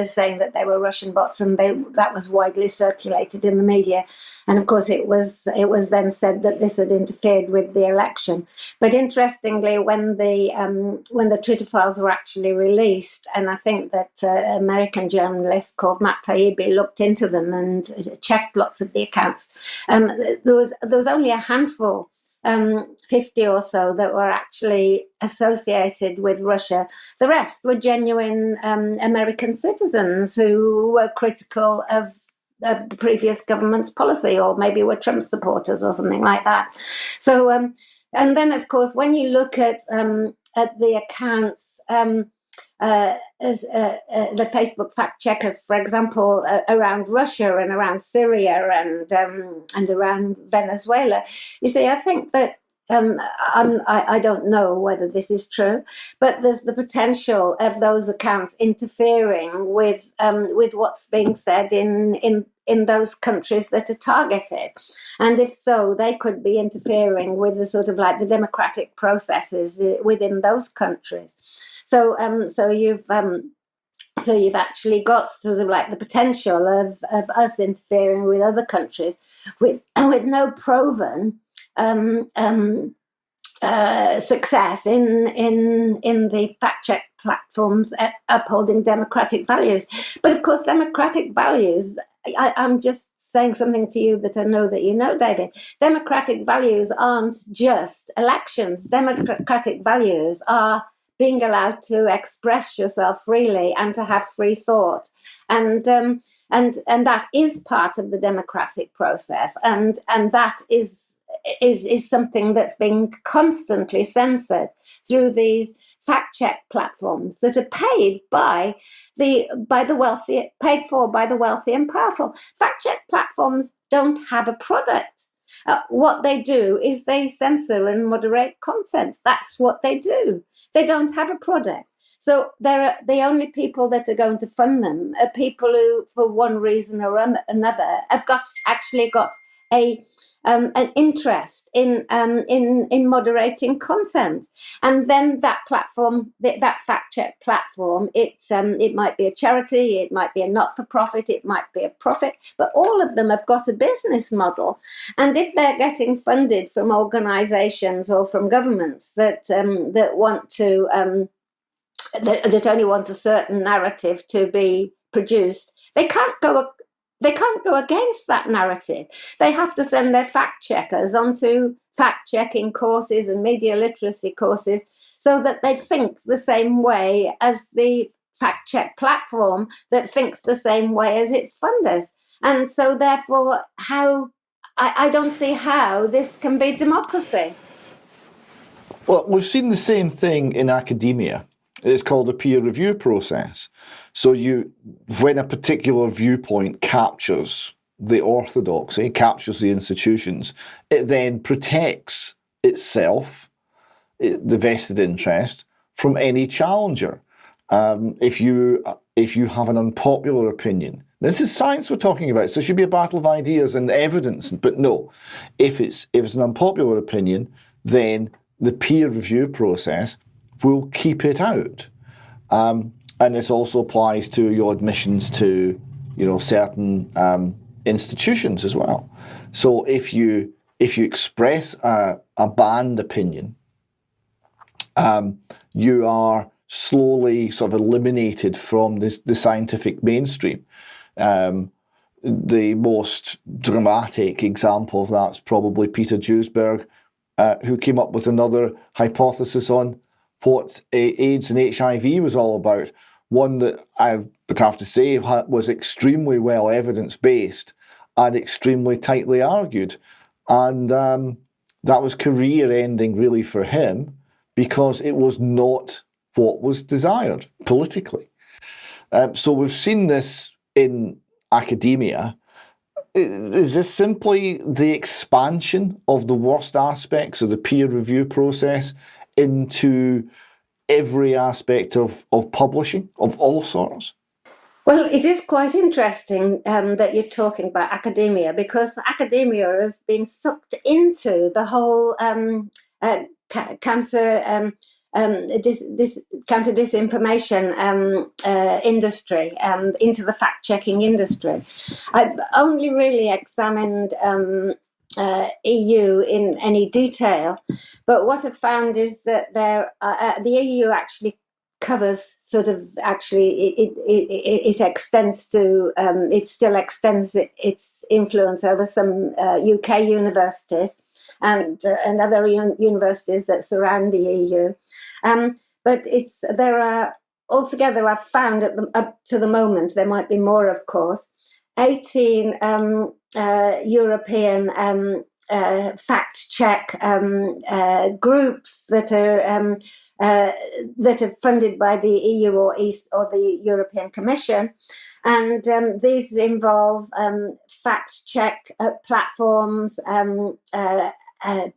saying that they were Russian bots, and that was widely circulated in the media. And of course, it was then said that this had interfered with the election. But interestingly, when the Twitter files were actually released, and I think that an American journalist called Matt Taibbi looked into them and checked lots of the accounts, there was only a handful, 50 or so, that were actually associated with Russia. The rest were genuine American citizens who were critical of the previous government's policy, or maybe were Trump supporters or something like that. So, and then of course, when you look at the accounts, the Facebook fact checkers, for example, around Russia and around Syria and around Venezuela, you see, I think that I don't know whether this is true, but there's the potential of those accounts interfering with what's being said in those countries that are targeted, and if so, they could be interfering with the sort of like the democratic processes within those countries. So you've actually got sort of like the potential of us interfering with other countries with no proven success in the fact check platforms upholding democratic values. But of course, democratic values, I'm just saying something to you that I know that you know, David. Democratic values aren't just elections. Democratic values are being allowed to express yourself freely and to have free thought, and that is part of the democratic process, and that is something that's being constantly censored through these fact check platforms that are paid by the wealthy, paid for by the wealthy and powerful. Fact check platforms don't have a product. What they do is they censor and moderate content. That's what they do. They don't have a product. So the only people that are going to fund them are people who, for one reason or another, have actually got an interest in moderating content, and then that platform, that fact check platform, it might be a charity, it might be a not-for-profit, it might be a profit, but all of them have got a business model, and if they're getting funded from organisations or from governments that want to that only want a certain narrative to be produced, they can't go against that narrative. They have to send their fact checkers onto fact-checking courses and media literacy courses so that they think the same way as the fact-check platform that thinks the same way as its funders. And so therefore, I don't see how this can be democracy. Well, we've seen the same thing in academia. It's called a peer review process. So when a particular viewpoint captures the orthodoxy, captures the institutions, it then protects itself, the vested interest, from any challenger. If you have an unpopular opinion, this is science we're talking about, so it should be a battle of ideas and evidence. But no, if it's an unpopular opinion, then the peer review process will keep it out. And this also applies to your admissions to, certain institutions as well. So if you express a banned opinion, you are slowly sort of eliminated from the scientific mainstream. The most dramatic example of that's probably Peter Duesberg, who came up with another hypothesis on what AIDS and HIV was all about. One that I would have to say was extremely well evidence-based and extremely tightly argued. And that was career-ending really for him, because it was not what was desired politically. So we've seen this in academia. Is this simply the expansion of the worst aspects of the peer review process into every aspect of publishing of all sorts? Well, it is quite interesting that you're talking about academia, because academia has been sucked into the whole counter disinformation industry, into the fact-checking industry. I've only really examined EU in any detail, but what I've found is that the EU actually covers it extends to it still extends its influence over some UK universities and other universities that surround the EU. But there are altogether, I've found up to the moment, there might be more, of course, 18 European fact check groups that are funded by the EU or the European Commission. And these involve fact check platforms,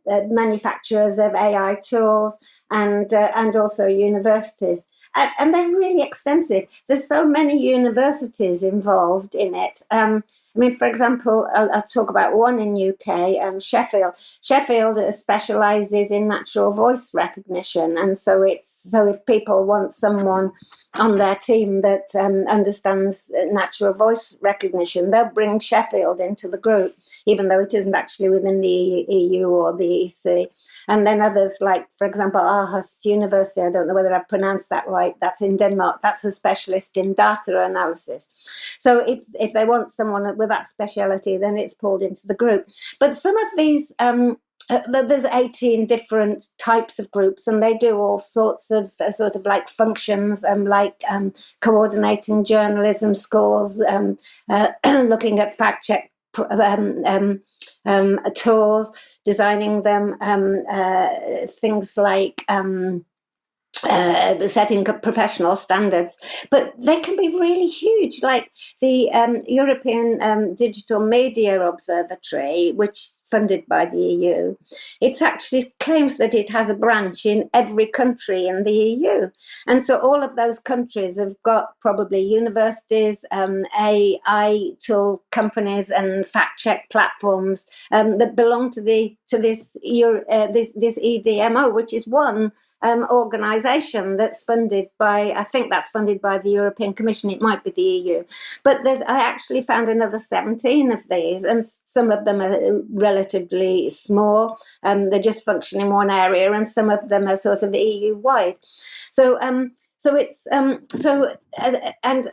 manufacturers of AI tools, and also universities. And they're really extensive. There's so many universities involved in it. For example, I'll talk about one in UK, Sheffield. Sheffield specialises in natural voice recognition, and so if people want someone on their team that understands natural voice recognition, they'll bring Sheffield into the group, even though it isn't actually within the EU or the EC. And then others, like, for example, Aarhus University, I don't know whether I've pronounced that right, that's in Denmark, that's a specialist in data analysis. So if they want someone with that speciality, then it's pulled into the group. But some of these, there's 18 different types of groups, and they do all sorts of sort of like functions, like coordinating journalism scores, looking at fact check tools, designing them, things like setting up professional standards, but they can be really huge, like the European Digital Media Observatory, which is funded by the EU. It actually claims that it has a branch in every country in the EU. And so all of those countries have got probably universities, AI tool companies and fact check platforms that belong to this EDMO, which is one organisation that's funded by, I think that's funded by the European Commission, it might be the EU. But I actually found another 17 of these, and some of them are relatively small, they just function in one area, and some of them are sort of EU-wide. So it's and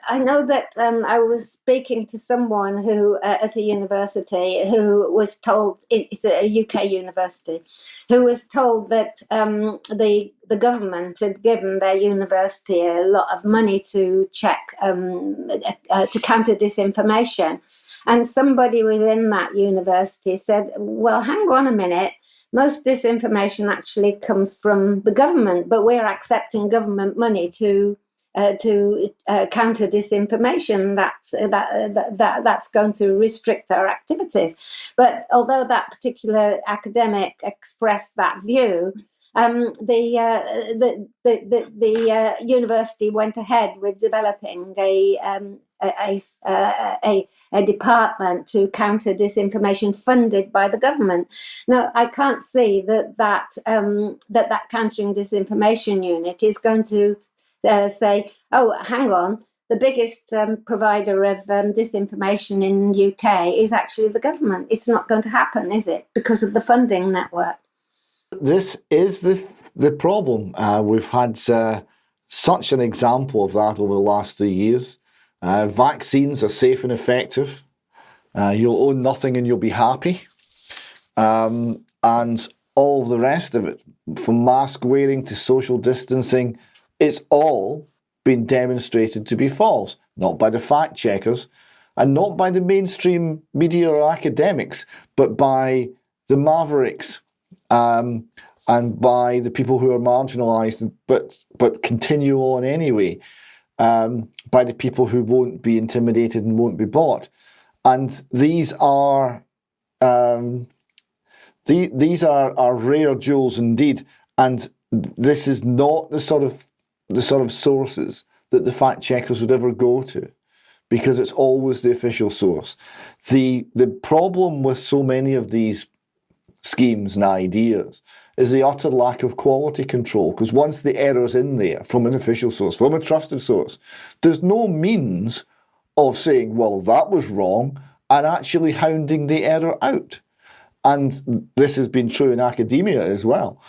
I know that I was speaking to someone who at a university who was told, it's a UK university, who was told that the government had given their university a lot of money to check to counter disinformation, and somebody within that university said, "Well, hang on a minute. Most disinformation actually comes from the government, but we're accepting government money to counter disinformation. That's going to restrict our activities." But although that particular academic expressed that view, the university went ahead with developing a department to counter disinformation funded by the government. Now, I can't see that countering disinformation unit is going to say, oh, hang on, the biggest provider of disinformation in the UK is actually the government. It's not going to happen, is it? Because of the funding network. This is the problem. We've had such an example of that over the last 3 years. Vaccines are safe and effective. You'll own nothing and you'll be happy. And all of the rest of it, from mask wearing to social distancing, it's all been demonstrated to be false. Not by the fact checkers and not by the mainstream media or academics, but by the mavericks. And by the people who are marginalised but continue on anyway, by the people who won't be intimidated and won't be bought. And these are these are rare jewels indeed. And this is not the sort of sources that the fact checkers would ever go to, because it's always the official source. The problem with so many of these schemes and ideas is the utter lack of quality control, because once the error's in there from an official source, from a trusted source, there's no means of saying, well, that was wrong, and actually hounding the error out. And this has been true in academia as well.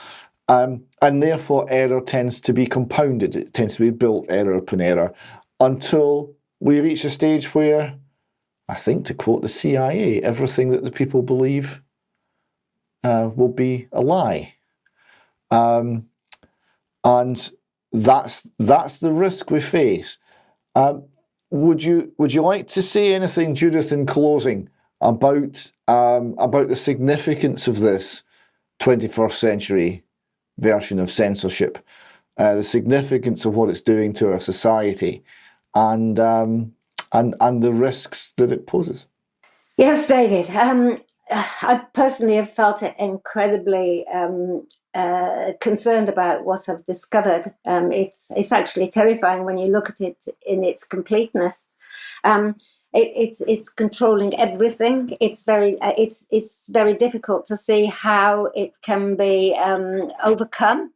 And therefore error tends to be compounded. It tends to be built error upon error until we reach a stage where, I think to quote the CIA, everything that the people believe will be a lie, and that's the risk we face. Would you like to say anything, Judith, in closing about the significance of this 21st century version of censorship, the significance of what it's doing to our society, and the risks that it poses? Yes, David. I personally have felt incredibly concerned about what I've discovered. It's actually terrifying when you look at it in its completeness. It's controlling everything. It's very difficult to see how it can be overcome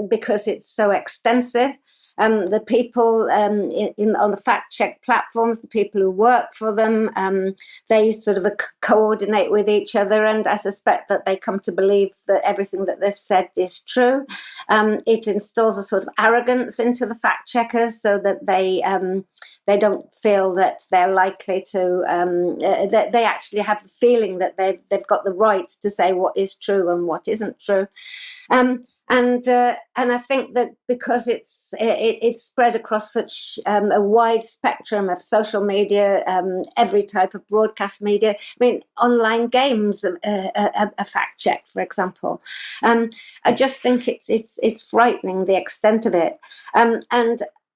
because it's so extensive. The people on the fact check platforms, the people who work for them, they sort of coordinate with each other, and I suspect that they come to believe that everything that they've said is true. It installs a sort of arrogance into the fact checkers so that they don't feel that they're likely to, that they actually have the feeling that they've got the right to say what is true and what isn't true. And I think that because it's spread across such a wide spectrum of social media, every type of broadcast media. I mean, online games, a fact check, for example. I just think it's frightening, the extent of it. And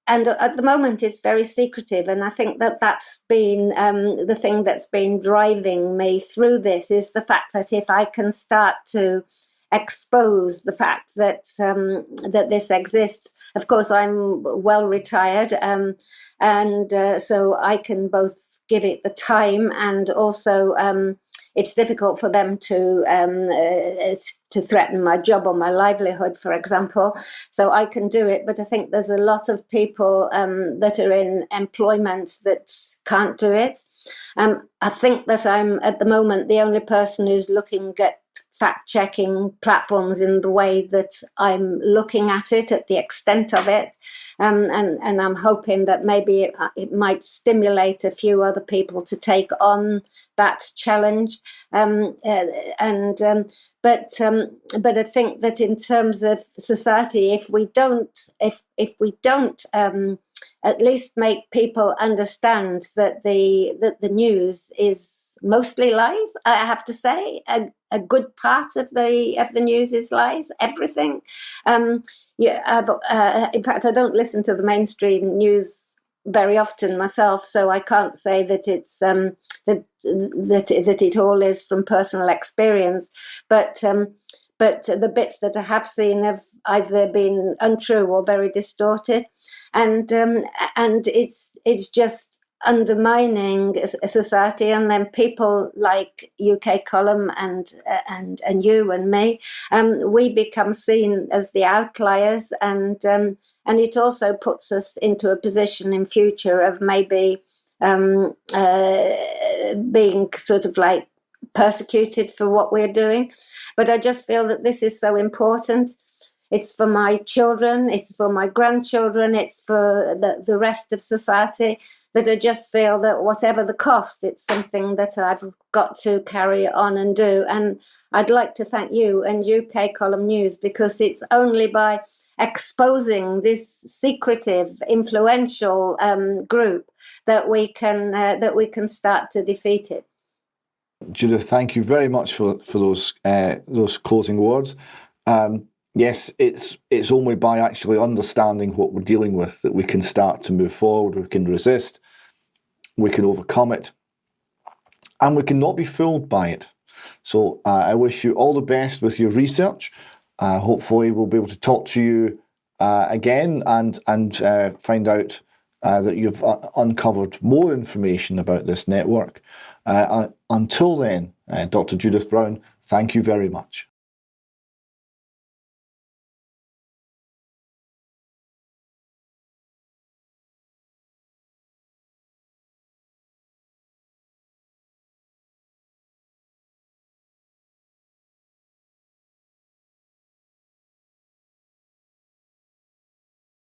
at the moment, it's very secretive, and I think that's been the thing that's been driving me through this, is the fact that if I can start to expose the fact that that this exists. Of course, I'm well retired, and so I can both give it the time, and also it's difficult for them to threaten my job or my livelihood, for example. So I can do it, but I think there's a lot of people that are in employment that can't do it. I think that I'm at the moment the only person who's looking at fact-checking platforms in the way that I'm looking at it, at the extent of it, and I'm hoping that maybe it might stimulate a few other people to take on that challenge. But I think that in terms of society, if we don't at least make people understand that the news is mostly lies. I have to say, a good part of the news is lies. Everything. In fact, I don't listen to the mainstream news very often myself, so I can't say that it's that it all is from personal experience. But the bits that I have seen have either been untrue or very distorted, and it's just undermining a society, and then people like UK Column and you and me, we become seen as the outliers, and it also puts us into a position in future of maybe being sort of like persecuted for what we're doing. But I just feel that this is so important. It's for my children, it's for my grandchildren, it's for the rest of society, that I just feel that whatever the cost, it's something that I've got to carry on and do. And I'd like to thank you and UK Column News, because it's only by exposing this secretive, influential group that we can start to defeat it. Judith, thank you very much for those closing words. Yes, it's only by actually understanding what we're dealing with that we can start to move forward, we can resist, we can overcome it, and we can not be fooled by it. So I wish you all the best with your research. Hopefully we'll be able to talk to you again and find out that you've uncovered more information about this network. Until then, Dr. Judith Brown, thank you very much.